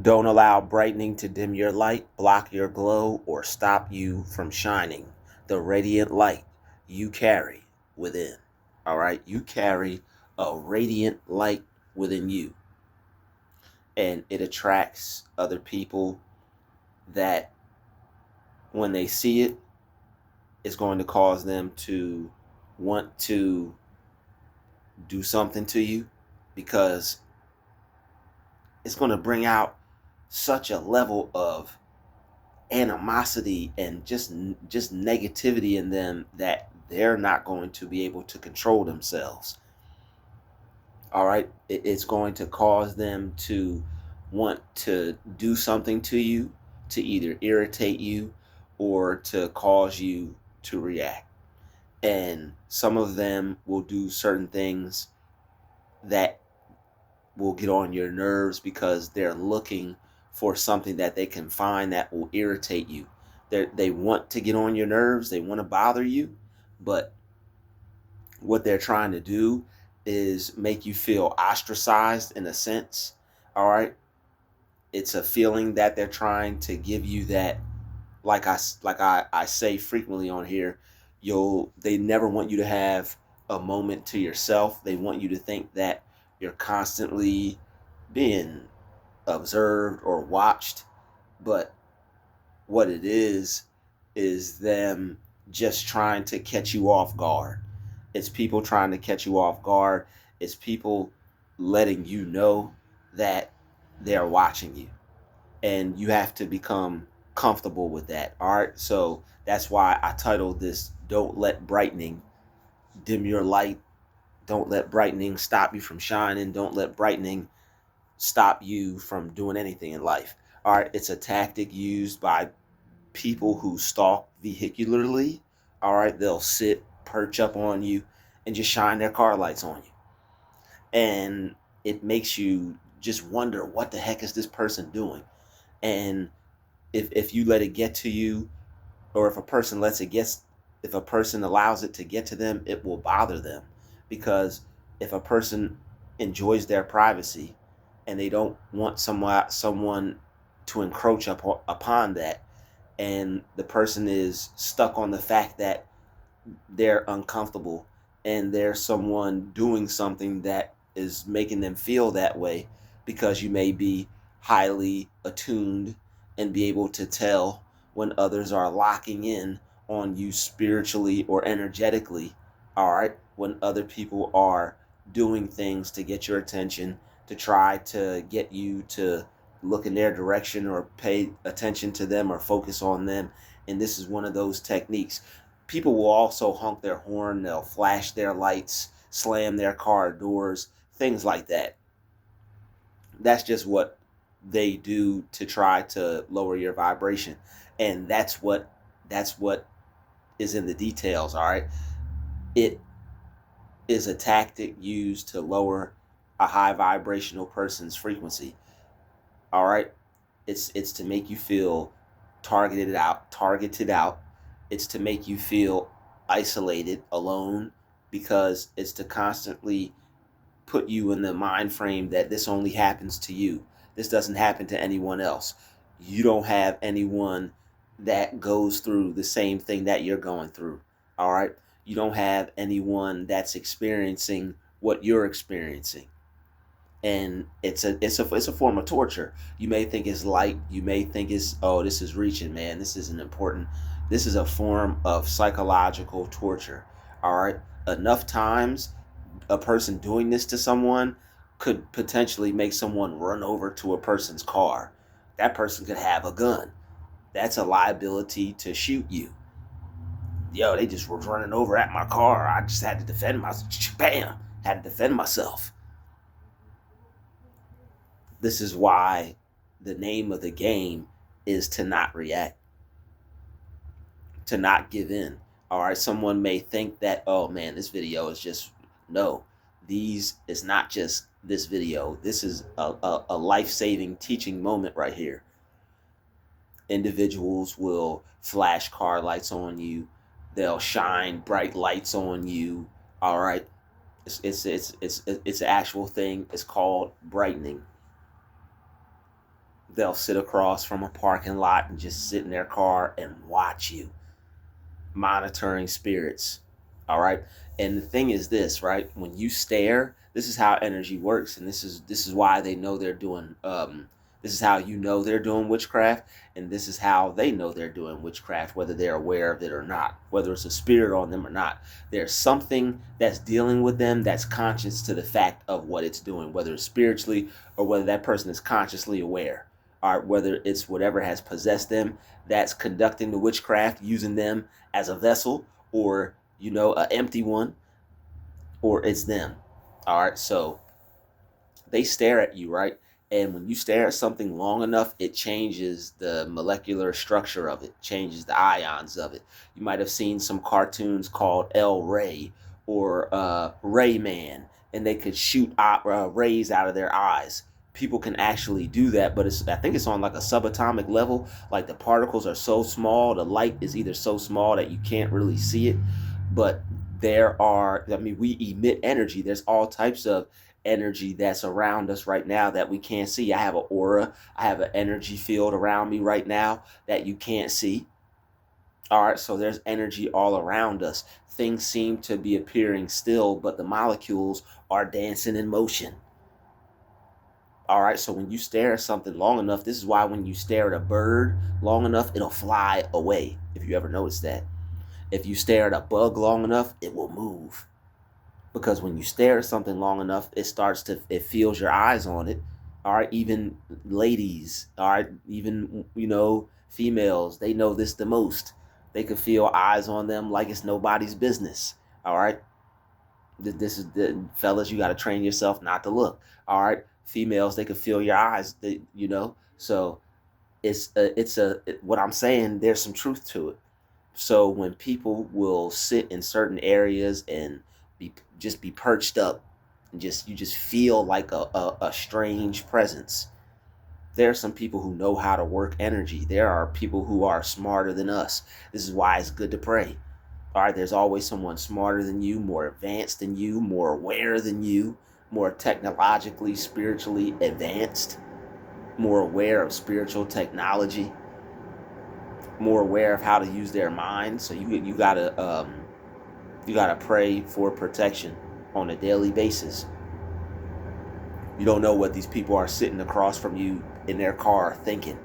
Don't allow brightening to dim your light, block your glow, or stop you from shining the radiant light you carry within. All right? You carry a radiant light within you, and it attracts other people that when they see it, it's going to cause them to want to do something to you because it's going to bring out such a level of animosity and just negativity in them that they're not going to be able to control themselves. All right, it's going to cause them to want to do something to you, to either irritate you or to cause you to react. And some of them will do certain things that will get on your nerves because they're looking for something that they can find that will irritate you. They want to get on your nerves, they want to bother you, but what they're trying to do is make you feel ostracized in a sense. All right, it's a feeling that they're trying to give you that, like I say frequently on here, they never want you to have a moment to yourself. They want you to think that you're constantly being observed or watched, but what it is them just trying to catch you off guard. It's people trying to catch you off guard. It's people letting you know that they're watching you, and you have to become comfortable with that. All right, so that's why I titled this "Don't Let Brightening Dim Your Light." Don't let brightening stop you from shining. Don't let brightening stop you from doing anything in life. All right, it's a tactic used by people who stalk vehicularly. All right, they'll sit, perch up on you, and just shine their car lights on you. And it makes you just wonder, what the heck is this person doing? And if you let it get to you, or if a person allows it to get to them, it will bother them. Because if a person enjoys their privacy and they don't want someone to encroach upon that, and the person is stuck on the fact that they're uncomfortable and there's someone doing something that is making them feel that way, because you may be highly attuned and be able to tell when others are locking in on you spiritually or energetically. All right, when other people are doing things to get your attention, to try to get you to look in their direction or pay attention to them or focus on them. And this is one of those techniques. People will also honk their horn, they'll flash their lights, slam their car doors, things like that. That's just what they do to try to lower your vibration. And that's what is in the details, all right? It is a tactic used to lower a high vibrational person's frequency. All right? It's to make you feel targeted out. It's to make you feel isolated, alone, because it's to constantly put you in the mind frame that this only happens to you. This doesn't happen to anyone else. You don't have anyone that goes through the same thing that you're going through. All right? You don't have anyone that's experiencing what you're experiencing. And it's a form of torture. You may think it's light. You may think it's, oh, this is reaching, man. This isn't important. This is a form of psychological torture. All right. Enough times, a person doing this to someone could potentially make someone run over to a person's car. That person could have a gun. That's a liability to shoot you. Yo, they just were running over at my car. I just had to defend myself. Bam! Had to defend myself. This is why the name of the game is to not react, to not give in. All right, someone may think that, oh man, this video is just, no, these is not just this video. This is a life-saving teaching moment right here. Individuals will flash car lights on you. They'll shine bright lights on you. All right, it's an actual thing. It's called brightening. They'll sit across from a parking lot and just sit in their car and watch you, monitoring spirits. All right. And the thing is this, right? When you stare, this is how energy works, and this is why they know they're doing this is how you know they're doing witchcraft, and this is how they know they're doing witchcraft, whether they're aware of it or not, whether it's a spirit on them or not. There's something that's dealing with them that's conscious to the fact of what it's doing, whether it's spiritually or whether that person is consciously aware. All right, whether it's whatever has possessed them that's conducting the witchcraft, using them as a vessel, or an empty one, or it's them. All right, so they stare at you, right? And when you stare at something long enough, it changes the molecular structure of it, changes the ions of it. You might have seen some cartoons called El Ray or Ray Man, and they could shoot rays out of their eyes. People can actually do that, but I think it's on like a subatomic level. Like the particles are so small, the light is either so small that you can't really see it. But we emit energy. There's all types of energy that's around us right now that we can't see. I have an aura, I have an energy field around me right now that you can't see. All right, so there's energy all around us. Things seem to be appearing still, but the molecules are dancing in motion. All right, so when you stare at something long enough, this is why when you stare at a bird long enough, it'll fly away, if you ever noticed that. If you stare at a bug long enough, it will move. Because when you stare at something long enough, it feels your eyes on it. All right, even ladies, all right, even females, they know this the most. They could feel eyes on them like it's nobody's business. All right, this is the fellas, you got to train yourself not to look. All right, females, they could feel your eyes. So what I'm saying. There's some truth to it. So when people will sit in certain areas and be perched up, and you just feel like a strange presence. There are some people who know how to work energy. There are people who are smarter than us. This is why it's good to pray. All right, there's always someone smarter than you, more advanced than you, more aware than you, more technologically, spiritually advanced, more aware of spiritual technology, more aware of how to use their mind. So you gotta pray for protection on a daily basis. You don't know what these people are sitting across from you in their car thinking,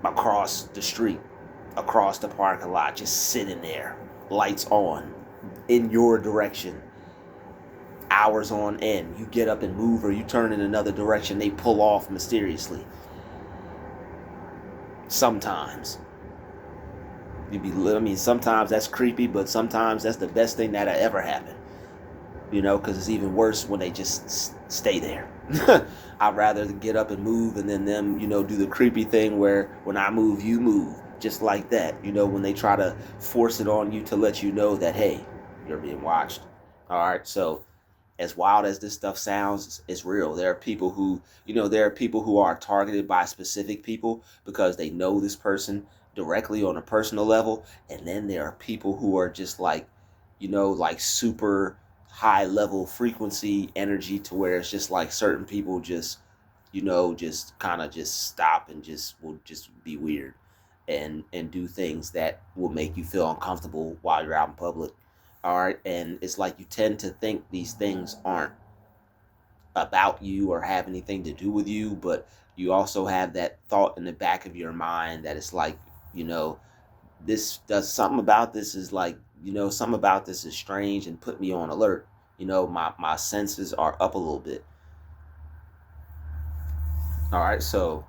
across the street, across the parking lot, just sitting there, lights on, in your direction, hours on end. You get up and move, or you turn in another direction, they pull off mysteriously. Sometimes. Sometimes that's creepy, but sometimes that's the best thing that ever happened. Because it's even worse when they just stay there. I'd rather get up and move, and then them, do the creepy thing where when I move, you move, just like that. When they try to force it on you to let you know that, hey, you're being watched. All right, so as wild as this stuff sounds, it's real. There are people who are targeted by specific people because they know this person directly on a personal level, and then there are people who are just like super high level frequency energy, to where it's just like certain people just kind of just stop and will just be weird and do things that will make you feel uncomfortable while you're out in public. All right, and it's like you tend to think these things aren't about you or have anything to do with you, but you also have that thought in the back of your mind that it's like, this does something about this is like, something about this is strange and put me on alert. My senses are up a little bit. All right, so,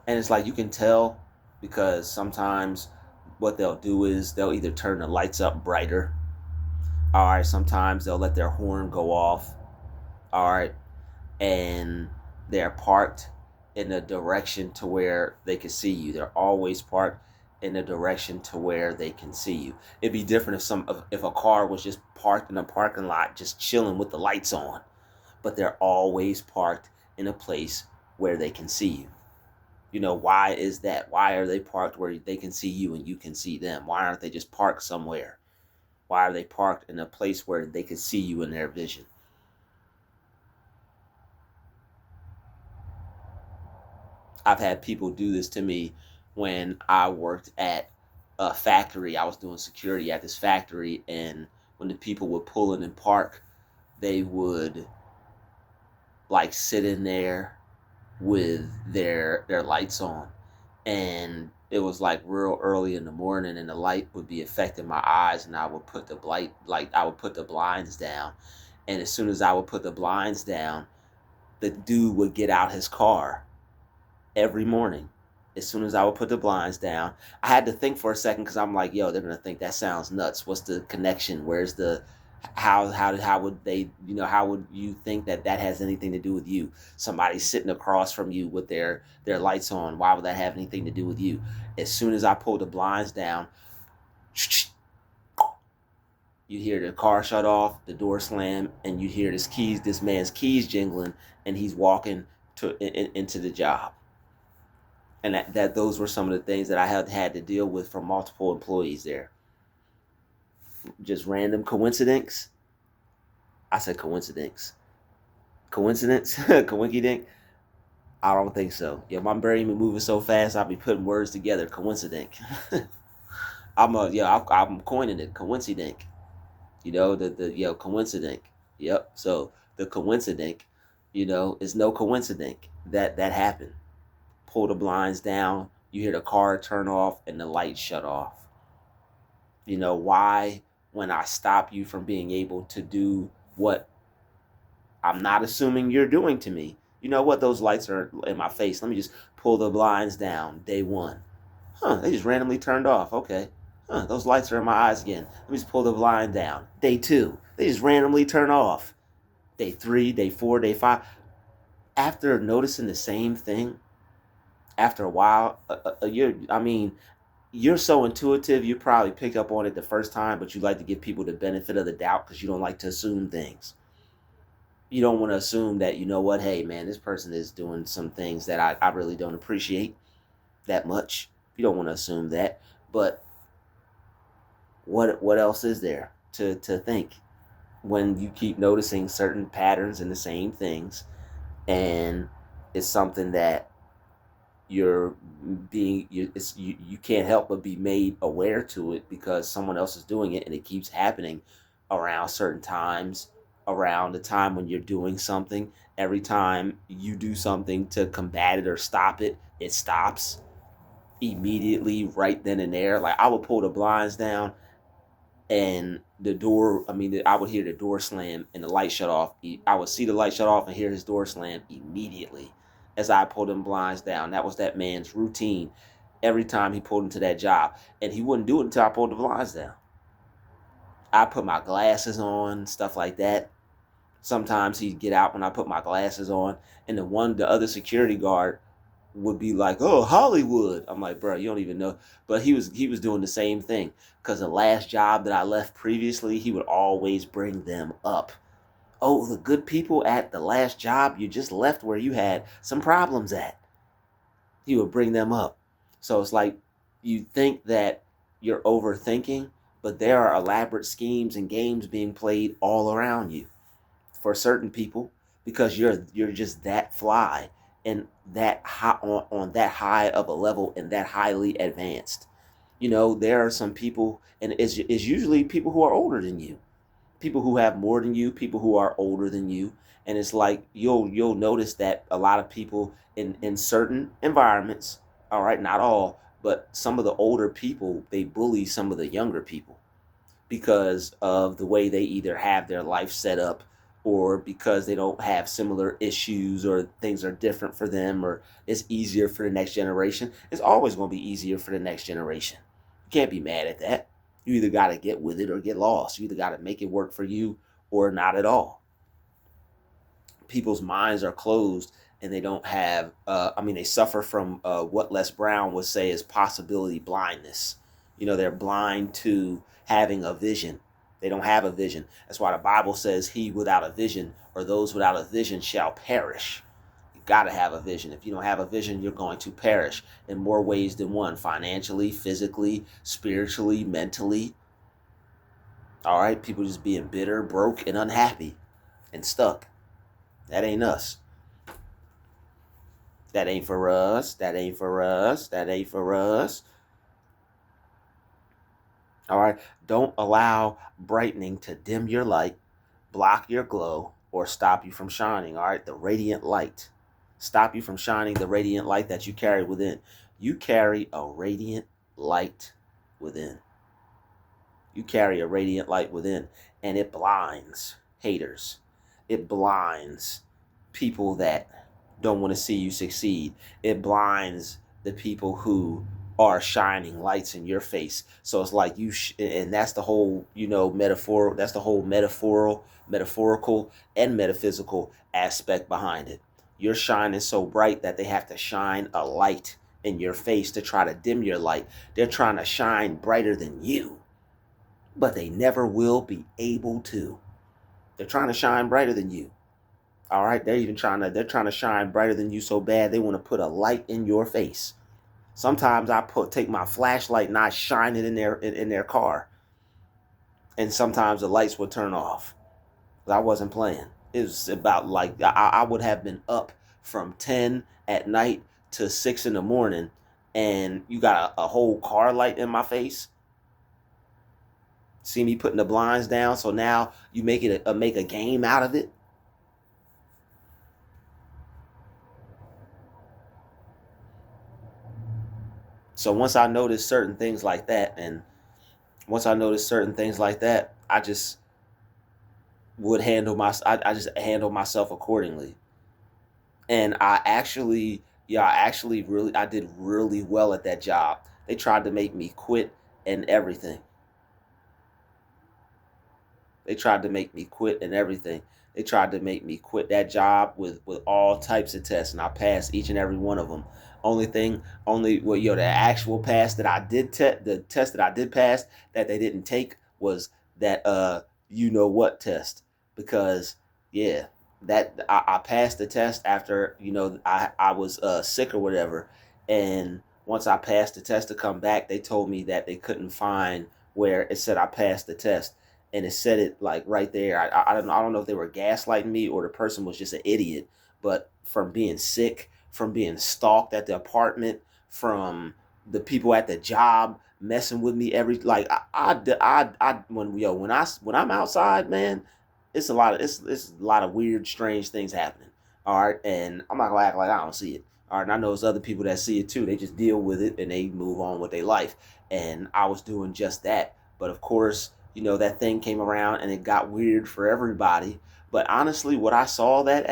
and it's like you can tell because sometimes what they'll do is they'll either turn the lights up brighter. All right, sometimes they'll let their horn go off. All right, and they're parked in a direction to where they can see you. They're always parked in a direction to where they can see you. It'd be different if a car was just parked in a parking lot, just chilling with the lights on. But they're always parked in a place where they can see you. Why is that? Why are they parked where they can see you and you can see them? Why aren't they just parked somewhere? Why are they parked in a place where they can see you in their vision? I've had people do this to me when I worked at a factory. I was doing security at this factory, and when the people would pull in and park, they would like sit in there with their lights on, and it was like real early in the morning, and the light would be affecting my eyes, and I would put the light like I would put the blinds down, and as soon as I would put the blinds down, the dude would get out his car every morning. As soon as I would put the blinds down, I had to think for a second because I'm like, yo, they're gonna think that sounds nuts. What's the connection? Where's the how would they, how would you think that that has anything to do with you? Somebody sitting across from you with their lights on. Why would that have anything to do with you? As soon as I pulled the blinds down, you hear the car shut off, the door slam, and you hear this man's keys jingling, and he's walking into the job. And that those were some of the things that I had to deal with from multiple employees there. Just random coincidence. I said coincidence. Coincidence? Coinkydink? I don't think so. Yeah, my brain be moving so fast, I'll be putting words together. Coincidence. I'm coining it. Coincidence. The coincidence. Yep. So the coincidence, is no coincidence that happened. Pull the blinds down, you hear the car turn off and the lights shut off. Why, when I stop you from being able to do what I'm not assuming you're doing to me, you know what, those lights are in my face. Let me just pull the blinds down. Day one. They just randomly turned off. Okay. Those lights are in my eyes again. Let me just pull the blind down. Day two. They just randomly turn off. Day three, day four, day five. After noticing the same thing, after a while, you're so intuitive, you probably pick up on it the first time, but you like to give people the benefit of the doubt because you don't like to assume things. You don't want to assume that, hey, man, this person is doing some things that I really don't appreciate that much. You don't want to assume that. But what else is there to think when you keep noticing certain patterns in the same things, and it's something that you can't help but be made aware to it because someone else is doing it, and it keeps happening around certain times, around the time when you're doing something. Every time you do something to combat it or stop it, it stops immediately right then and there. Like, I would pull the blinds down, and I would hear the door slam and the light shut off. I would see the light shut off and hear his door slam immediately as I pulled them blinds down. That was that man's routine every time he pulled into that job. And he wouldn't do it until I pulled the blinds down. I put my glasses on, stuff like that. Sometimes he'd get out when I put my glasses on, and the other security guard would be like, "Oh, Hollywood." I'm like, "Bro, you don't even know." But he was doing the same thing, because the last job that I left previously, he would always bring them up. "Oh, the good people at the last job you just left where you had some problems at." He would bring them up. So it's like, you think that you're overthinking, but there are elaborate schemes and games being played all around you for certain people, because you're just that fly and that high on that high of a level and that highly advanced. There are some people, and it's usually people who are older than you, people who have more than you, people who are older than you. And it's like, you'll notice that a lot of people in certain environments, all right, not all, but some of the older people, they bully some of the younger people because of the way they either have their life set up, or because they don't have similar issues, or things are different for them, or it's easier for the next generation. It's always going to be easier for the next generation. You can't be mad at that. You either got to get with it or get lost. You either got to make it work for you or not at all. People's minds are closed, and they don't have, they suffer from what Les Brown would say is possibility blindness. They're blind to having a vision. They don't have a vision. That's why the Bible says, he without a vision, or those without a vision, shall perish. You got to have a vision. If you don't have a vision, you're going to perish in more ways than one: financially, physically, spiritually, mentally. All right, people just being bitter, broke, and unhappy and stuck. That ain't us. That ain't for us. That ain't for us. That ain't for us. All right. Don't allow brightening to dim your light, block your glow, or stop you from shining. All right. The radiant light. Stop you from shining the radiant light that you carry within. You carry a radiant light within. You carry a radiant light within, and it blinds haters. It blinds people that don't want to see you succeed. It blinds the people who are shining lights in your face. So it's like and that's the whole, metaphor. That's the whole metaphorical and metaphysical aspect behind it. You're shining so bright that they have to shine a light in your face to try to dim your light. They're trying to shine brighter than you, but they never will be able to. They're trying to shine brighter than you. All right, they're trying to shine brighter than you so bad they want to put a light in your face. Sometimes I take my flashlight and I shine it in their car, and sometimes the lights would turn off. I wasn't playing. It was about like I would have been up from 10 at night to 6 in the morning, and you got a whole car light in my face. See me putting the blinds down, so now you make a game out of it. So once I noticed certain things like that, I just would I just handle myself accordingly. And I did really well at that job. They tried to make me quit and everything. They tried to make me quit and everything. They tried to make me quit that job with all types of tests, and I passed each and every one of them. The actual pass that I did the test that I did pass that they didn't take was that what test, because yeah, that I passed the test after I was sick or whatever, and once I passed the test to come back, they told me that they couldn't find where it said I passed the test, and it said it like right there. I don't know if they were gaslighting me or the person was just an idiot, but from being sick, from being stalked at the apartment, from the people at the job messing with me when I'm outside, man, it's a lot of weird, strange things happening. All right, and I'm not gonna act like I don't see it. All right, and I know there's other people that see it too. They just deal with it and they move on with their life. And I was doing just that. But of course, that thing came around and it got weird for everybody. But honestly, what I said,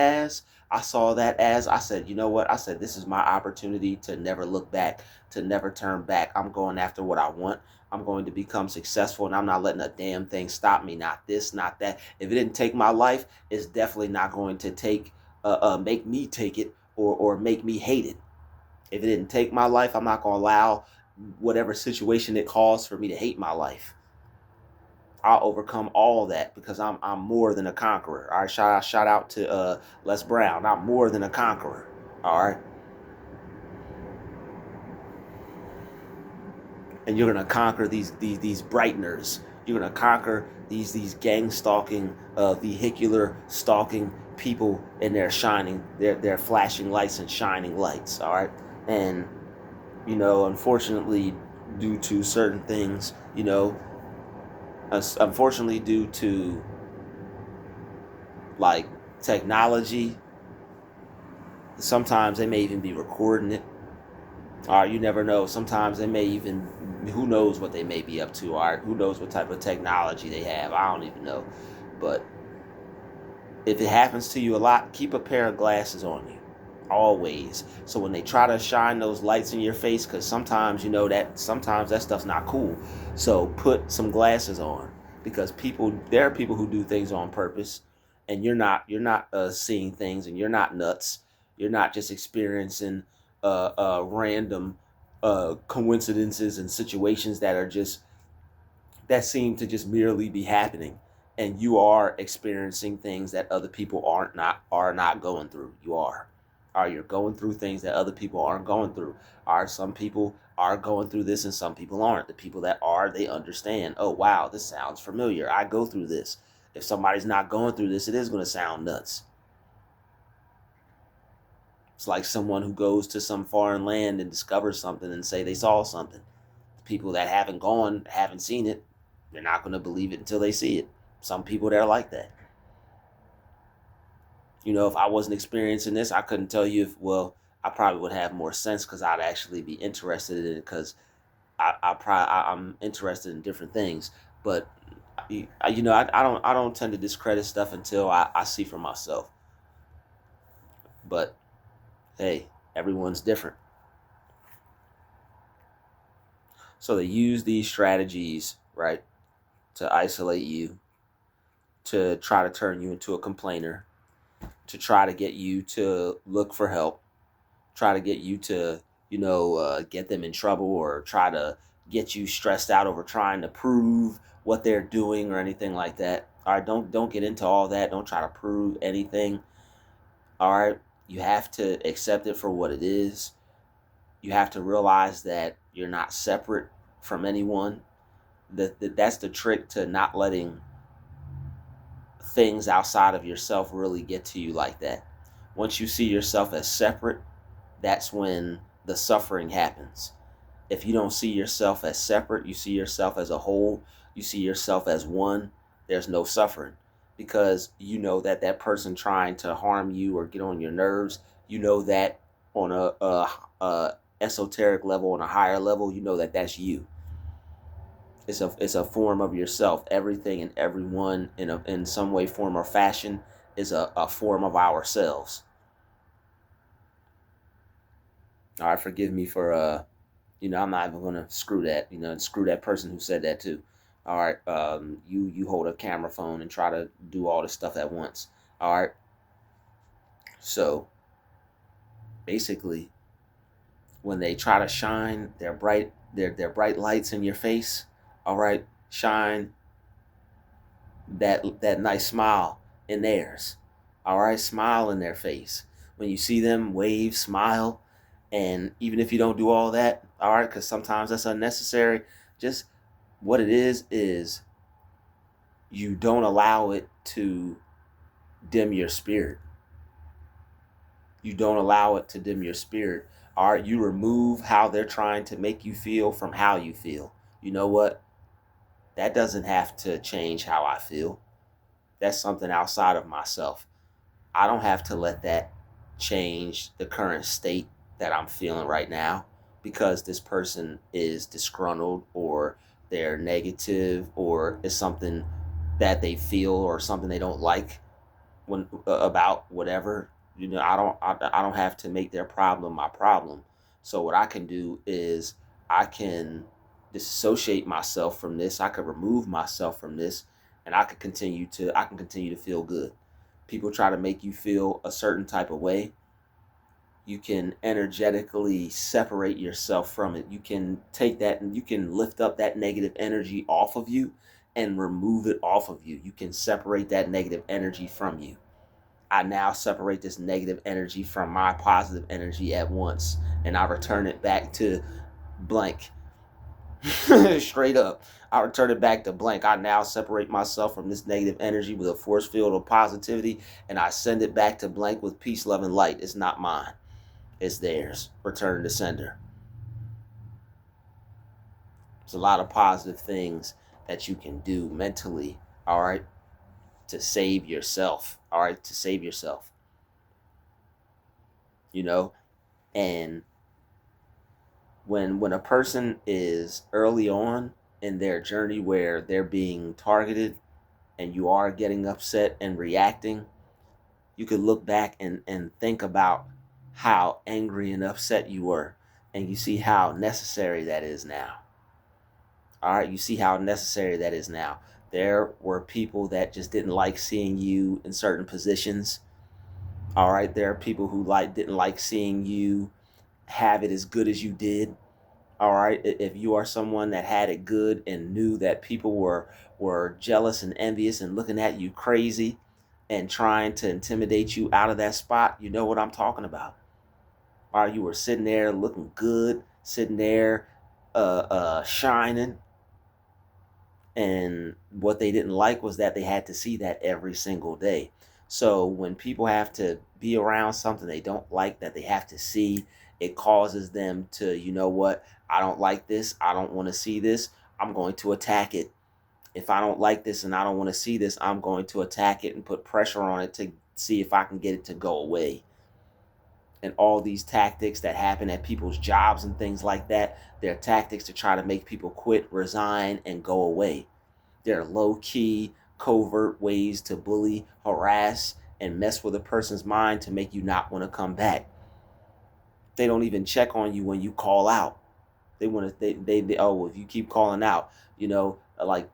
you know what? I said, this is my opportunity to never look back, to never turn back. I'm going after what I want. I'm going to become successful, and I'm not letting a damn thing stop me. Not this, not that. If it didn't take my life, it's definitely not going to make me take it or make me hate it. If it didn't take my life, I'm not going to allow whatever situation it calls for me to hate my life. I'll overcome all that because I'm more than a conqueror. All right, shout out to Les Brown. I'm more than a conqueror. All right, and you're gonna conquer these brighteners. You're gonna conquer these gang stalking, vehicular stalking people, and their flashing lights and shining lights. All right, and unfortunately, due to certain things, unfortunately due to like technology, sometimes they may even be recording it. All right, you never know. Sometimes they may even, who knows what they may be up to. All right, who knows what type of technology they have. I don't even know. But if it happens to you a lot, keep a pair of glasses on you. Always. So when they try to shine those lights in your face, because sometimes sometimes that stuff's not cool. So put some glasses on, because there are people who do things on purpose, and you're not seeing things, and you're not nuts. You're not just experiencing random coincidences and situations that seem to just merely be happening, and you are experiencing things that other people are not going through. You're going through things that other people aren't going through. Some people are going through this and some people aren't. The people that are, they understand, oh wow, this sounds familiar, I go through this. If somebody's not going through this, it is going to sound nuts. It's like someone who goes to some foreign land and discovers something and say they saw something. People that haven't gone, haven't seen it, they're not going to believe it until they see it. Some people, they're like that. You know, if I wasn't experiencing this, I couldn't tell you if, well, I probably would have more sense because I'd actually be interested in it because I'm interested in different things. But I don't tend to discredit stuff until I see for myself. But hey, everyone's different. So they use these strategies, right, to isolate you, to try to turn you into a complainer, to try to get you to look for help, try to get you to, get them in trouble, or try to get you stressed out over trying to prove what they're doing or anything like that. All right, don't get into all that. Don't try to prove anything. All right, you have to accept it for what it is. You have to realize that you're not separate from anyone. That's the trick to not letting things outside of yourself really get to you like that. Once you see yourself as separate, that's when the suffering happens. If you don't see yourself as separate, you see yourself as a whole, you see yourself as one, there's no suffering. Because you know that that person trying to harm you or get on your nerves, you know that on a esoteric level, on a higher level, you know that that's you. It's a form of yourself. Everything and everyone in some way, form, or fashion is a form of ourselves. All right, forgive me for I'm not even gonna screw that, and screw that person who said that too. All right, you hold a camera phone and try to do all this stuff at once. All right, so basically, when they try to shine their bright lights in your face, all right, shine that nice smile in theirs. All right, smile in their face. When you see them, wave, smile, and even if you don't do all that, all right, because sometimes that's unnecessary. Just what it is you don't allow it to dim your spirit. You don't allow it to dim your spirit. All right, you remove how they're trying to make you feel from how you feel. You know what? That doesn't have to change how I feel. That's something outside of myself. I don't have to let that change the current state that I'm feeling right now because this person is disgruntled or they're negative or it's something that they feel or something they don't like when about whatever. I don't have to make their problem my problem. So what I can do is I can disassociate myself from this. I could remove myself from this and I can continue to feel good. People try to make you feel a certain type of way. You can energetically separate yourself from it. You can take that and you can lift up that negative energy off of you and remove it off of you. You can separate that negative energy from you. I now separate this negative energy from my positive energy at once, and I return it back to blank. Straight up. I return it back to blank. I now separate myself from this negative energy with a force field of positivity, and I send it back to blank with peace, love, and light. It's not mine. It's theirs. Return to sender. There's a lot of positive things that you can do mentally, all right, to save yourself, all right, to save yourself, you know, and when a person is early on in their journey where they're being targeted and you are getting upset and reacting, you could look back and think about how angry and upset you were, and you see how necessary that is now. All right, you see how necessary that is now. There were people that just didn't like seeing you in certain positions. All right, there are people who didn't like seeing you have it as good as you did. All right, if you are someone that had it good and knew that people were jealous and envious and looking at you crazy and trying to intimidate you out of that spot, you know what I'm talking about. All right, you were sitting there looking good, sitting there shining, and what they didn't like was that they had to see that every single day. So when people have to be around something they don't like that they have to see, it causes them to, you know what, I don't like this, I don't want to see this, I'm going to attack it. If I don't like this and I don't want to see this, I'm going to attack it and put pressure on it to see if I can get it to go away. And all these tactics that happen at people's jobs and things like that, they're tactics to try to make people quit, resign, and go away. They're low key, covert ways to bully, harass, and mess with a person's mind to make you not want to come back. They don't even check on you when you call out. They want to, they oh, if you keep calling out, like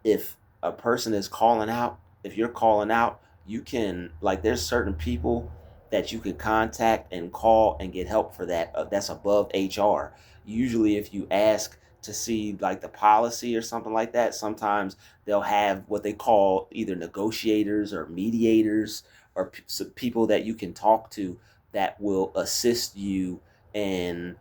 if a person is calling out, if you're calling out, you can, like, there's certain people that you can contact and call and get help for that. That's above HR. Usually, if you ask to see like the policy or something like that, sometimes they'll have what they call either negotiators or mediators or people that you can talk to that will assist you and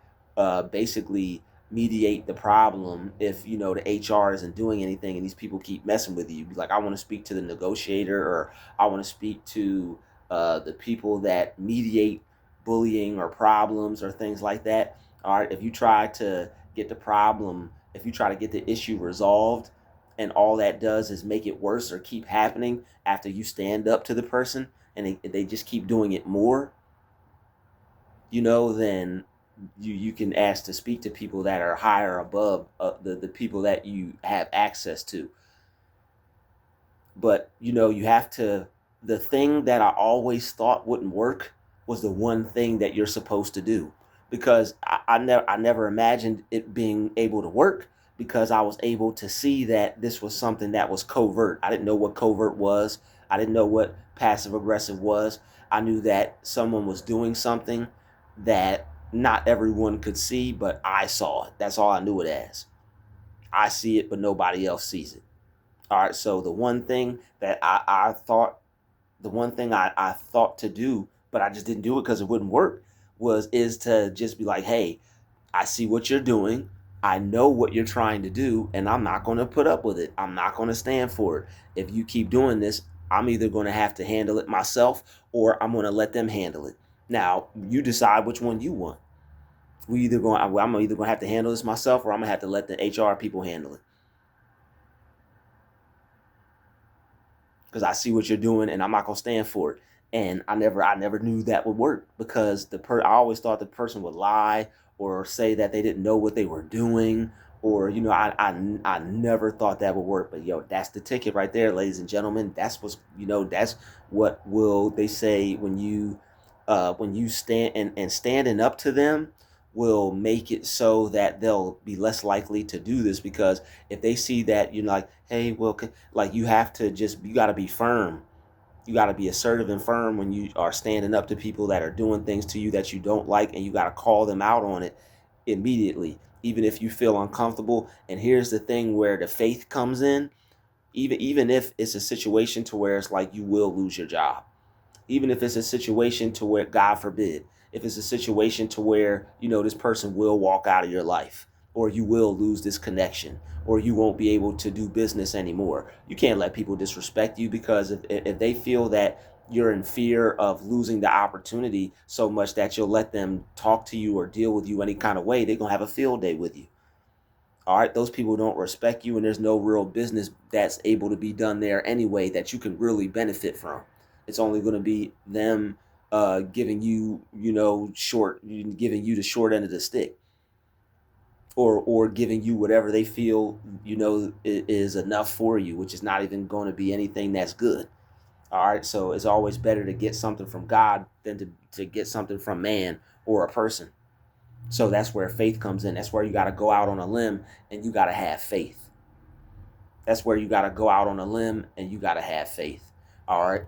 basically mediate the problem if the HR isn't doing anything and these people keep messing with you. Like, I want to speak to the negotiator, or I want to speak to the people that mediate bullying or problems or things like that. All right, if you try to get the problem, if you try to get the issue resolved, and all that does is make it worse or keep happening after you stand up to the person, and they just keep doing it more, then you can ask to speak to people that are higher above the people that you have access to. But you have to, the thing that I always thought wouldn't work was the one thing that you're supposed to do, because I never imagined it being able to work, because I was able to see that this was something that was covert. I didn't know what covert was. I didn't know what passive aggressive was. I knew that someone was doing something that not everyone could see, but I saw it. That's all I knew it as. I see it, but nobody else sees it. All right. So the one thing that I thought, the one thing I thought to do, but I just didn't do it because it wouldn't work, is to just be like, hey, I see what you're doing. I know what you're trying to do, and I'm not going to put up with it. I'm not going to stand for it. If you keep doing this, I'm either going to have to handle it myself, or I'm going to let them handle it. Now, you decide which one you want. I'm either going to have to handle this myself, or I'm going to have to let the HR people handle it. Because I see what you're doing, and I'm not going to stand for it. And I never knew that would work, because I always thought the person would lie or say that they didn't know what they were doing, or I never thought that would work. But that's the ticket right there, ladies and gentlemen. That's what will they say when you stand, and standing up to them will make it so that they'll be less likely to do this, because if they see that you're like, hey, well, like, you got to be firm. You got to be assertive and firm when you are standing up to people that are doing things to you that you don't like, and you got to call them out on it immediately, even if you feel uncomfortable. And here's the thing where the faith comes in. Even if it's a situation to where it's like you will lose your job, even if it's a situation to where, God forbid, if it's a situation to where this person will walk out of your life, or you will lose this connection, or you won't be able to do business anymore. You can't let people disrespect you, because if they feel that you're in fear of losing the opportunity so much that you'll let them talk to you or deal with you any kind of way, they're going to have a field day with you. All right, those people don't respect you, and there's no real business that's able to be done there anyway that you can really benefit from. It's only going to be them giving you, giving you the short end of the stick, or giving you whatever they feel is enough for you, which is not even going to be anything that's good. All right, so it's always better to get something from God than to get something from man or a person. So that's where faith comes in. That's where you got to go out on a limb, and you got to have faith. That's where you got to go out on a limb, and you got to have faith. All right.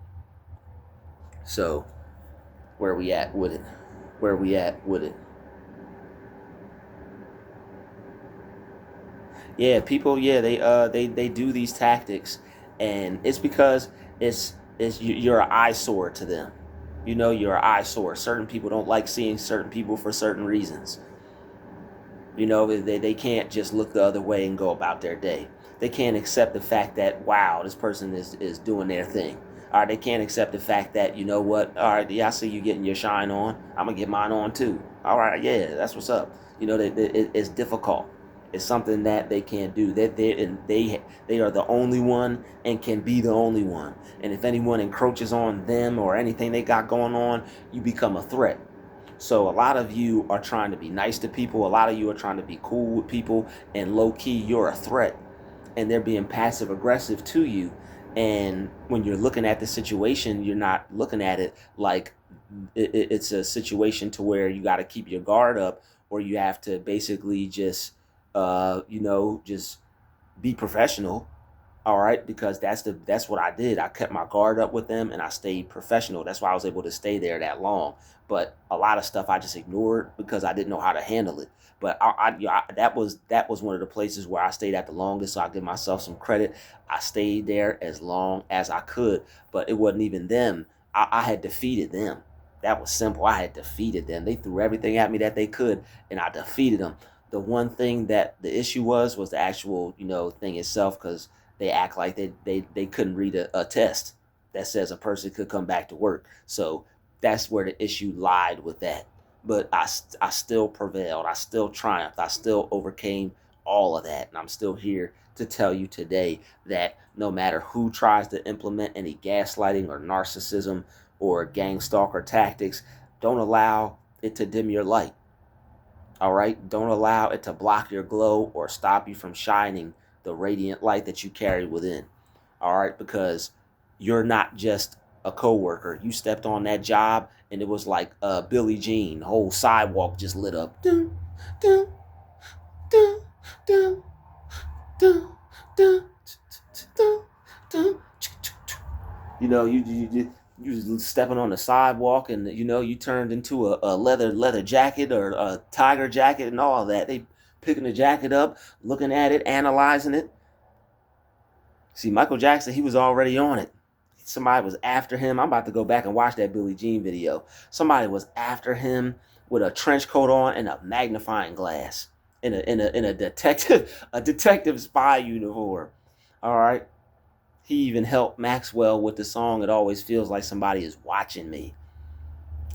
So where we at with it? Where we at with it? Yeah, people. Yeah, they do these tactics, and it's because you're an eyesore to them. You're an eyesore. Certain people don't like seeing certain people for certain reasons. They can't just look the other way and go about their day. They can't accept the fact that, wow, this person is doing their thing. All right, they can't accept the fact that, you know what, all right, yeah, I see you getting your shine on. I'm going to get mine on too. All right, yeah, that's what's up. You know, it's difficult. It's something that they can't do. They are the only one and can be the only one. And if anyone encroaches on them or anything they got going on, you become a threat. So a lot of you are trying to be nice to people. A lot of you are trying to be cool with people, and low key, you're a threat, and they're being passive aggressive to you. And when you're looking at the situation, you're not looking at it like it's a situation to where you got to keep your guard up, or you have to basically just, just be professional. All right, because that's what I did. I kept my guard up with them and I stayed professional. That's why I was able to stay there that long. But a lot of stuff I just ignored because I didn't know how to handle it. But that was one of the places where I stayed at the longest. So I give myself some credit. I stayed there as long as I could, but it wasn't even them. I had defeated them. That was simple. I had defeated them. They threw everything at me that they could, and I defeated them. The one thing that the issue was the actual, thing itself, because they act like they couldn't read a test that says a person could come back to work. So that's where the issue lied with that. But I still prevailed. I still triumphed. I still overcame all of that. And I'm still here to tell you today that no matter who tries to implement any gaslighting or narcissism or gang stalker tactics, don't allow it to dim your light. All right? Don't allow it to block your glow or stop you from shining the radiant light that you carry within. All right? Because you're not just a coworker. You stepped on that job and it was like Billie Jean. The whole sidewalk just lit up. Dun, dun, dun, dun, dun, dun, dun, dun. You was stepping on the sidewalk, and you turned into a leather jacket or a tiger jacket and all that. They picking the jacket up, looking at it, analyzing it. See, Michael Jackson, he was already on it. Somebody was after him. I'm about to go back and watch that Billie Jean video. Somebody was after him with a trench coat on and a magnifying glass in a detective spy uniform. All right. He even helped Maxwell with the song "It Always Feels Like Somebody Is Watching Me."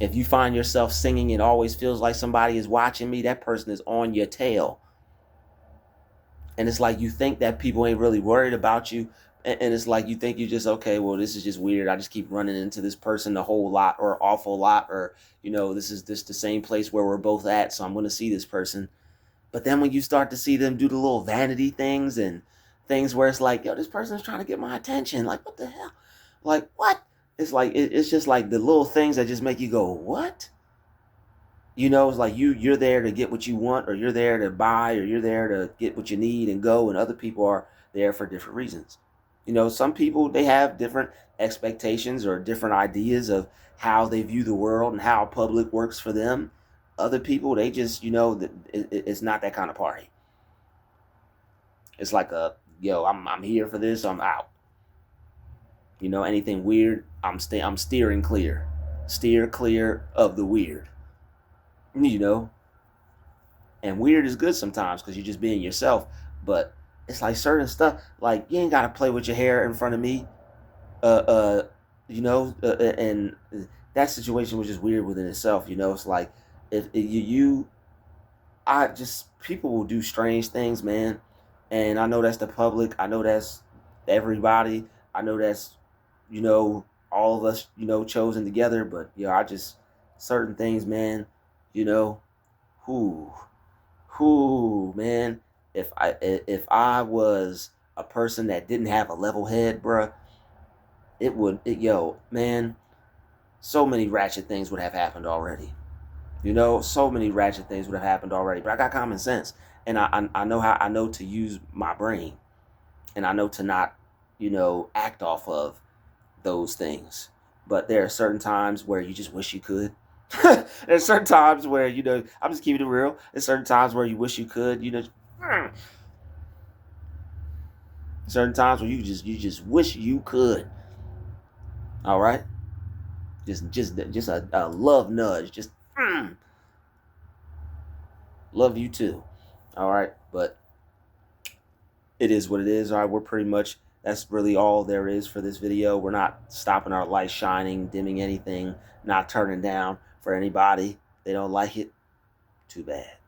If you find yourself singing "It Always Feels Like Somebody Is Watching Me," that person is on your tail. And it's like you think that people ain't really worried about you. And it's like you think you just, okay, well, this is just weird. I just keep running into this person a whole lot or awful lot. Or, this is just the same place where we're both at. So I'm going to see this person. But then when you start to see them do the little vanity things and things where it's like, yo, this person's trying to get my attention. Like, what the hell? Like, what? It's like, it's just like the little things that just make you go, what? It's like you're there to get what you want, or you're there to buy, or you're there to get what you need and go. And other people are there for different reasons. Some people, they have different expectations or different ideas of how they view the world and how public works for them. Other people, they just, it's not that kind of party. It's like I'm here for this, I'm out. Anything weird, I'm steering clear. Steer clear of the weird. And weird is good sometimes because you're just being yourself. But it's like certain stuff, like you ain't got to play with your hair in front of me. And that situation was just weird within itself. It's like if people will do strange things, man. And I know that's the public. I know that's everybody. I know that's, all of us, chosen together. But, certain things, man, man, if I was a person that didn't have a level head, bruh, man, so many ratchet things would have happened already. So many ratchet things would have happened already. But I got common sense, and I know to use my brain, and I know to not, act off of those things. But there are certain times where you just wish you could. There's certain times where, I'm just keeping it real. There's certain times where you wish you could, certain times where you just wish you could. All right. Just a love nudge. Just love you too. All right. But it is what it is. All right. We're pretty much That's really all there is for this video. We're not stopping our light shining, dimming anything, not turning down for anybody. They don't like it, too bad.